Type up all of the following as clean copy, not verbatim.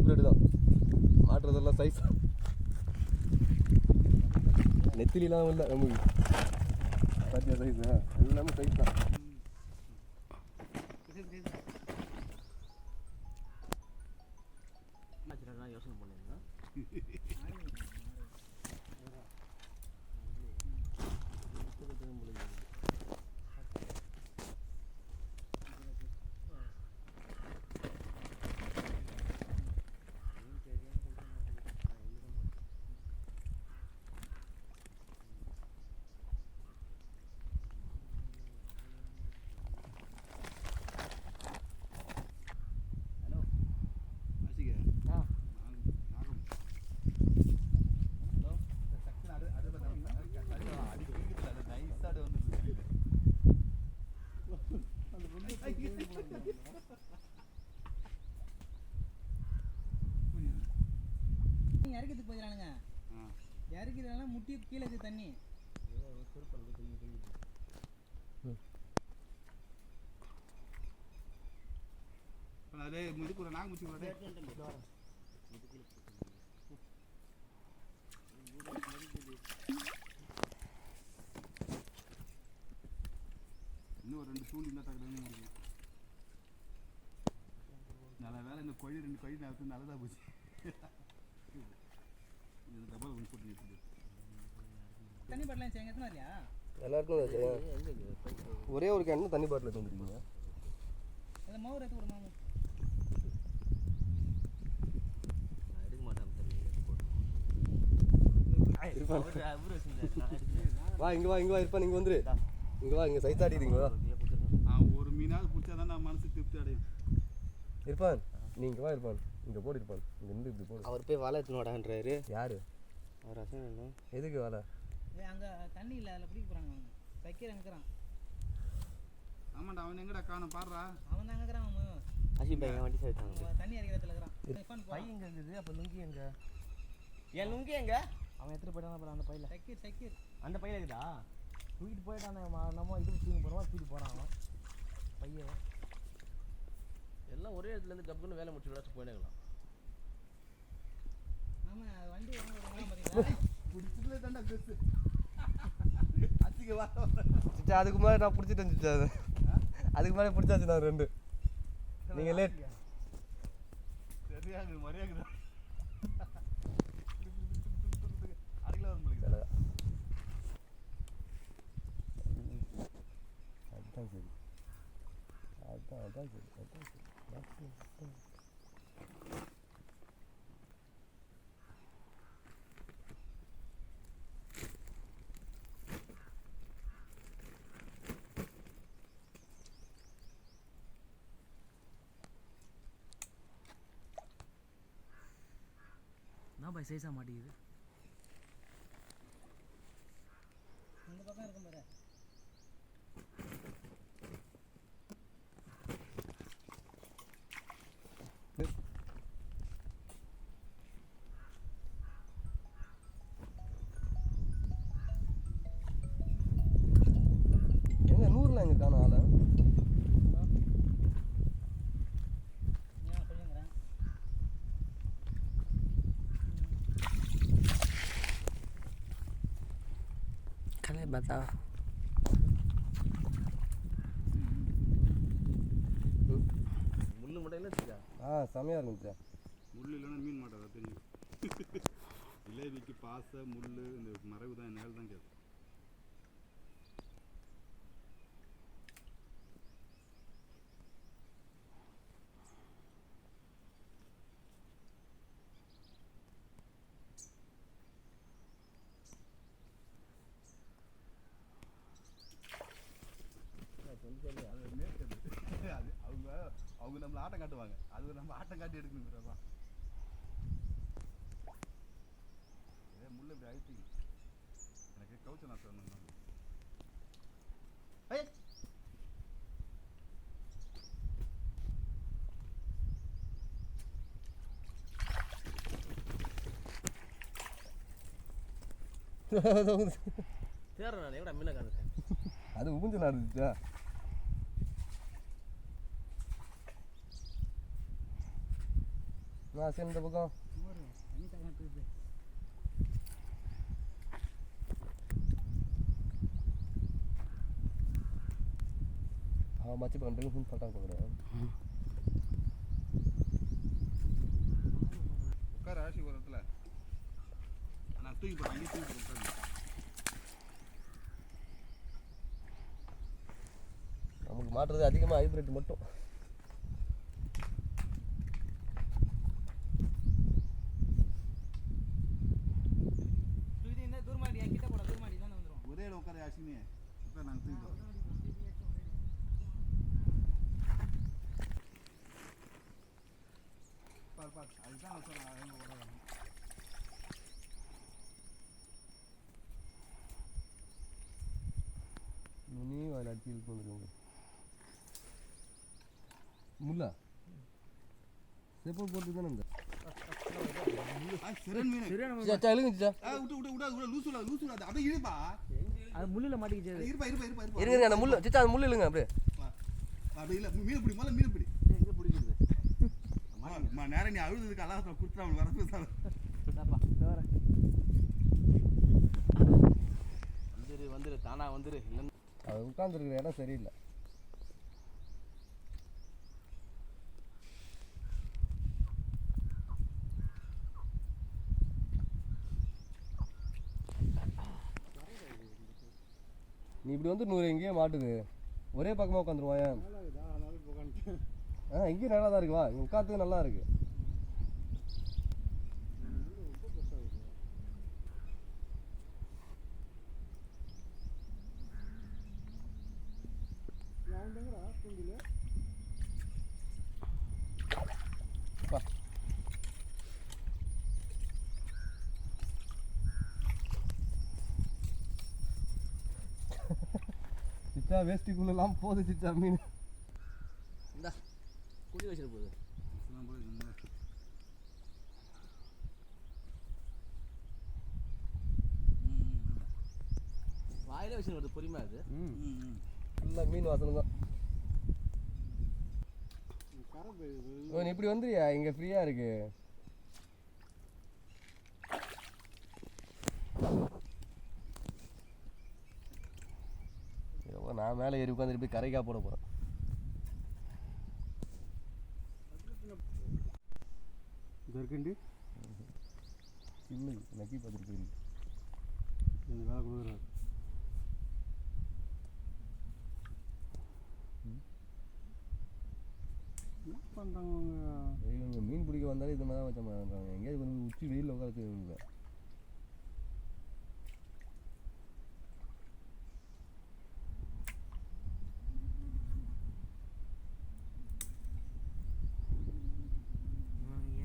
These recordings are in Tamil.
ஹைப்ரிட் தான். மாட்டுறதெல்லாம் சைஸ் நெத்திலாம் இல்லை நமக்கு. பார்த்தியா சைஸ்? எல்லாமே சைஸ் தான். யோசனை பண்ணுங்க. இறக்கிறதுக்கு போயிடறானுங்க. இறக்கிறதுனால முட்டி கீழே இருக்கு தண்ணி. அதே முதுக்குற நாங்க முச்சி வரே. இன்னும் ரெண்டு தூண்டி இருந்தா டக்குனு முடியும். நல்ல வேலை இந்த கோழி ரெண்டு கோழி நேரத்துக்கு நல்லதா போச்சு. இது டபுள் ஒன் போட்டு நிறுத்து. தண்ணி பாட்டில் எத்தனை இல்லையா? எல்லாருக்கும் ஒரே ஒரு கேன் தண்ணி பாட்டில் எடுத்துருக்கீங்க. அதில் மாவு எடுத்து ஒரு மாவு வா இங்க வா இருப்பான். இங்க வந்துரு. இங்க வா, இங்க சைஸ் ஆடிடுங்க. ஒரு மீனாவது பிடிச்சாதான் நான் மனசு திருப்தி அடையும். இருப்பான் நீங்க வா. இருப்பான் இங்க போடு. இருப்பான் இங்க இருந்து இப்படி போடு. அவர் போய் வலை எடுத்துனோடான்றாரு. யாரு? அவர் ரசம் எதுக்கு வலை? அங்கே தண்ணி இல்லை, அதில் பிடிக்க போகிறாங்க. அவங்க சைக்கிள் அங்குறான். ஆமாண்டா, அவன் எங்கடா காணும் பாடுறா. அவன் தான் அங்குறான். அவன் அசி பையன் வண்டி சேர்த்தாங்க. தண்ணி அரைக்கிறதுல இருக்கிறான். பையன் எங்கே இருக்குது? அப்போ லுங்கி எங்க? என் லுங்கி எங்க? அவன் எடுத்துகிட்டு போயிட்டான். அப்புறம் அந்த பையில சைக்கிள் அந்த பையில இருக்குதா? தூக்கிட்டு போயிட்டானே. நம்ம இது தூக்கி போகிறோமா? தூக்கிட்டு போகிறான் அவன் பையன். எல்லாம் ஒரே இடத்துலேருந்து கப்புன்னு வேலை முடிச்சு விடாச்சு போயிடலாம். ஆமாம், வண்டி பார்த்தீங்களா? பிடிச்சிட்டு தாண்டா பெருசு. அச்சிக்க வா. அதுக்கு முன்னாடி நான் பிடிச்சிட்டு வந்துச்சு. அதுக்கு முன்னாடி பிடிச்சாச்சு நான் ரெண்டு. நீங்கள் லேட். சரியாக மரியாதை. அதுதான் சரி. நான் பாய் சைஸாக மாட்டேங்குது. இந்த பக்கம் இருக்கும் பாரு. எங்க 100ல எங்க காணும் ஆளை? बताओ முள்ளு மட்டும் இல்ல. செமையா இருந்துச்சா? முள்ளு இல்லைன்னா மீன் மாட்டாதா தெரியும். இலேவிக்கு பாசை முள்ளு இந்த மரகு தான் நேரம் தான் கேட்கும். அவங்க நம்மள ஆட்டம் காட்டுவாங்க. அது நம்ம ஆட்டம் காட்டி எடுக்கணுங்கிறதா. முள்ள இப்படி அழுத்தி எனக்கு கவுச்ச நான் சொன்னேன். தேர்ற நான் எவ்வளோ மீனை காணுறேன். அது ஊஞ்சல் ஆடுச்சா? நான் சரி இந்த பக்கம் மோர் தண்ணி தகட்டுது. மச்சி பண்ணுறேன் ஃபோன் பண்ணிட்டாங்க போகிறேன். உட்கார ஆசி ஒரு இடத்துல நான் தூக்கி போட்டேன், அங்கேயே தூக்கி போட்டேன். நமக்கு மாட்டுறது அதிகமாக ஹைப்ரிட் மட்டும். தூக்கி இந்த தூர்மாடி கிட்ட போட தூர்மாடி தானே வந்துரும். ஒரே இடம் உட்கார ஆசினே இப்போ நாங்கள் தூக்கி போட்டோம். பாரு அதுதான் நான் சொன்னேன், எங்கே ஓடாது. நுனி அதில் அடிச்சு இழுத்து வந்துருங்க. முல்லா செப்பல் போட்டு தானே இந்த சிறன் மீன் இழுங்குச்சா. விட்டு விட்டு விடாது, லூசு விடாது, லூசு விடாது, அப்படியே இருப்பா. அது முள்ளில் மாட்டிக்கிச்சு. இருப்பா இருப்பா இருப்பா இருப்பா. இருங்க அந்த முள்ளு சிச்சா, அந்த முள்ளு இல்லைங்க அப்படியே. அப்படி இல்லை, மீன் பிடி, முதல்ல மீன் பிடி. எங்கே பிடிக்கிறது? நேரம் நீ அழுதுக்கு அழகாக கொடுத்துட்டு அவனுக்கு வர பேசாத. வந்துரு தானா வந்துரு. இல்லைன்னு அது உட்காந்துருக்கிற இடம் சரியில்லை. நீ இப்படி வந்து 100 எங்கேயே மாட்டுது, ஒரே பக்கமாக உட்காந்துருவான். இங்கேயும் நல்லா தான் இருக்கு. வா இங்கே உட்காந்துக்கு நல்லா இருக்கு. சிச்சா வேஸ்டிக்குள்ளெல்லாம் போகுது சிச்சா மீன். இந்தா குடி வச்சிட்டு போகுது. வாயிலே வச்சுட்டு வருது பொறுமையாக அது. ஃபுல்லாக மீன் வாசனை தான். நீ இப்படி வந்துறியா, இங்கே ஃப்ரீயாக இருக்கு. நான் மேலே ஏறி உட்காந்துட்டு போய் கரைக்கா போட போகிறேன். இருக்குண்டு இல்லை நக்கி பார்த்துட்டு போயிருக்கு. வேலை கொடுக்குறாரு. என்ன பண்ணுறாங்க இவங்க மீன் பிடிக்க வந்தாலும் இது மாதிரி தான் வச்ச மாதிரி பண்ணுறாங்க. எங்கேயாவது வந்து உச்சி வெயிலில் உட்காந்து இவங்க.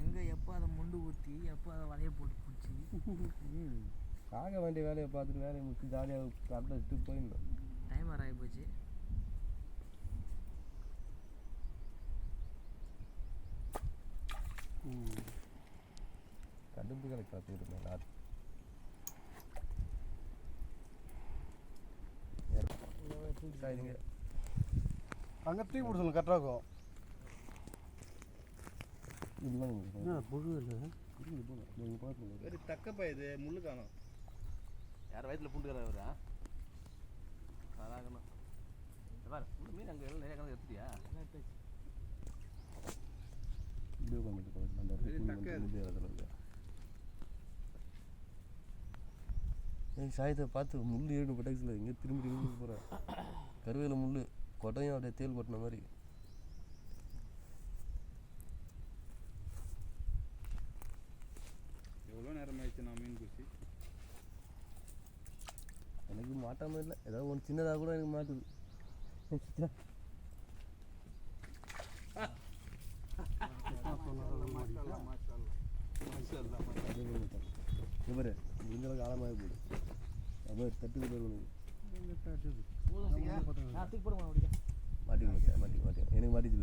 எங்கே எப்போ அதை முண்டு ஊற்றி எப்போ அதை வலையை போட்டு பிடிச்சி ஆக வேண்டிய வேலையை பார்த்துட்டு வேலையை முடிச்சு ஜாலியாக கரெக்டாக வச்சுட்டு போயிடணும். டைம் வர ஆகி போச்சு. கடுப்புகளை காத்துக்கிட்டு இருந்தேன். அங்கே தூக்கி போட சொல்லுங்க, கரெக்டாக இருக்கும். இதுதான் புழு இல்லை நீங்கள் பார்த்துங்க. வெறும் தக்கப்பா இது, முள்ளு காணும். யார் வயிற்றுல பூண்டுக்கிறார் அவரா? அதாகணும். பாரு மீன் அங்கே எல்லாம் நிறைய கணக்கு எடுத்துட்டியா? இப்படியே உட்காந்துட்டு அந்த சாயத்தை பார்த்து முள் ஏழு பட்டாக்ஸில் எங்கே திரும்பி திரும்பி போகிறேன். கருவேல முள் கொட்டையும் அப்படியே தேல் கொட்டின மாதிரி. எவ்வளோ நேரம் ஆயிடுச்சு நான் மீன் பிடிச்சி? எனக்கு மாட்டாமல் இல்லை, ஏதாவது ஒன்று சின்னதாக கூட எனக்கு மாட்டுது. இவரு இந்த அளவுக்கு ஆழமாக போடு. அவர் தட்டுக்கு பேர் தூக்கி போடுமா அப்படியே மாட்டிக்க மாட்டிக்க எனக்கு மாட்டிச்சு.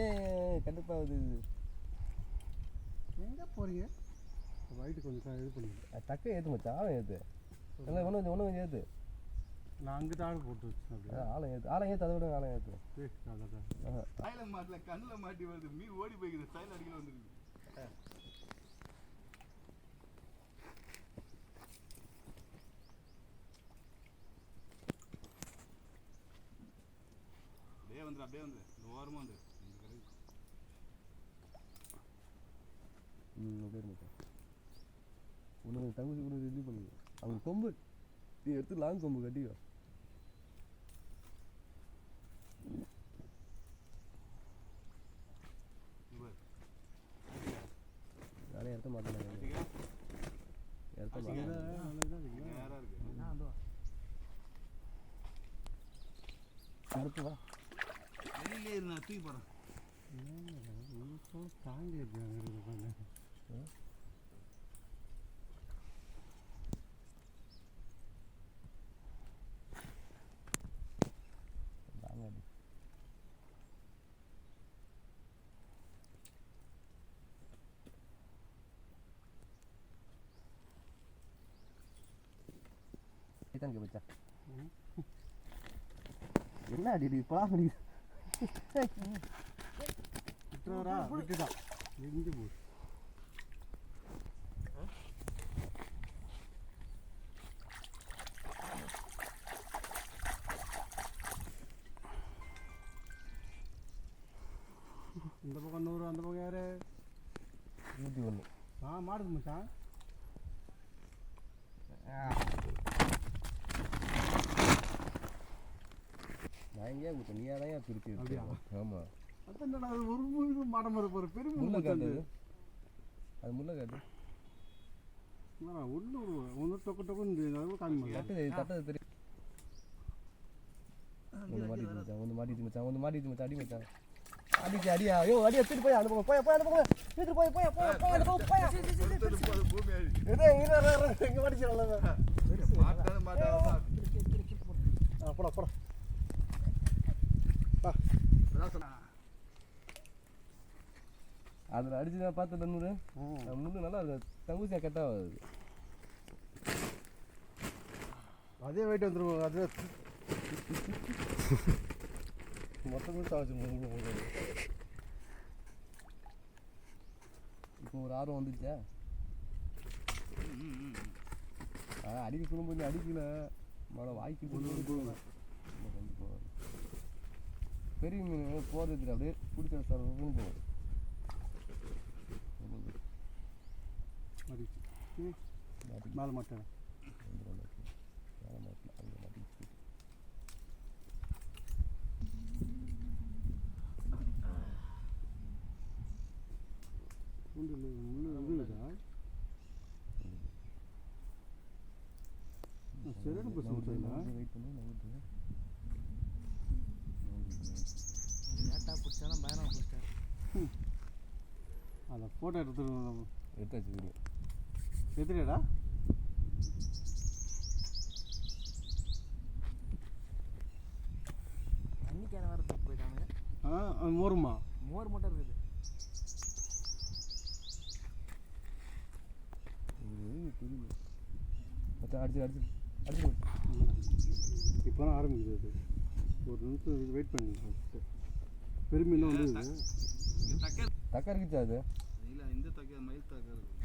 ஏன் கண்டிப்பாகுது. எங்கே போகிறீங்க? வயிட்டு கொஞ்சம் இது பண்ணுங்க. தக்க ஏற்று மச்சா, அவன் ஏற்று. நல்லா ஒன்று கொஞ்சம் ஏற்று. நான் அங்கிட்ட ஆள் போட்டு வச்சேன் அப்படியே. ஆலம் ஏற்று அதை விட ஆலம் ஏற்று சைல மாட்டல கண்ணில் மாட்டி வருது மீன் ஓடி போய்க்குது சைல அடிக்கல வந்துருக்கு அப்படியே வந்துரு இந்த ஓரமாக வந்துரு இந்த கடைக்கு பேர் மட்டும் உனக்கு தங்கச்சி கூட ரெடி பண்ணுங்க அவங்க கொம்பு நீ எடுத்து லாங் கொம்பு கட்டிக்கோ நானே எடுத்த மாட்டேன் எடுத்த மாட்டேன் நேராக இருக்கு அடுத்து வா வெளியிலே இரு நான் தூக்கி போகிறேன் தாண்டி இருக்காங்க बच्चा என்ன அடி இப்பலாம் அடி விட்டுறா விட்டுடா எங்கே போ இந்த பக்கம் 100 அந்த பக்கம் யாரு 101 மாடுது மச்சான் நான் எங்கேயா கொடுத்தேன் நீயா தான் பிரிச்சு அப்படியா? ஆமாம் அதான் அது ஒரு இது மாடம் வர போகிற பெரிய முல்லை காட்டு அது முல்லை காட்டு ஒன்று ஒன்று டொக்கு டொக்குன்னு காமி தட்டது தட்டது தெரியும் ஒன்று மாட்டிச்சு மச்சான் ஒன்று மாட்டிச்சு மச்சான் அடி மச்சான் அடிச்சு அடியா ஐயோ அடி எடுத்துட்டு போய் அனுப்புங்க போய் போய் அனுப்புங்க எடுத்துட்டு போய் போய் போய் போய் அனுப்புங்க போய் பூமி ஆடி எங்கே மாட்டிச்சு மாட்டாத மாட்டாத போடா போடா அதில் அடிச்சு நான் பார்த்து முள்ளு முள்ளு நல்லா இருக்கும் தங்கூசியா கெட்டா வருது அதே வெயிட் வந்துருவோம் அதே மொத்தமே சாச்சு இப்போ ஒரு ஆர்வம் வந்துச்சா அடிக்க சொல்லும்போது நீ அடிக்கல மழை வாய்க்கு போகணும் பெரிய மீன் போகிறது அப்படியே பிடிச்ச சார் போகும் மேலே மாட்டேன் சரியான பிரச்சனை வெயிட் பண்ணி நகர்த்து லேட்டாக பிடிச்சாலும் பயணம் பிடிச்சிட்டேன் அதை ஃபோட்டோ எடுத்துருவோம் எடுத்தாச்சு வீடியோ எதிரேடா தண்ணிக்கான வேறு தூக்கி போயிட்டானுங்க மோருமா மோர் மட்டும் இருக்குது தெரியும் மச்சான் அடிச்சு அடிச்சு அடிச்சு இப்போ தான் ஆரம்பிக்குது அது ஒரு நிமிஷம் வெயிட் பண்ணி பெருமையெல்லாம் வந்து தக்க தக்கா இருக்குச்சா அது இல்லை இந்த தக்க மயில் தக்க இருக்கு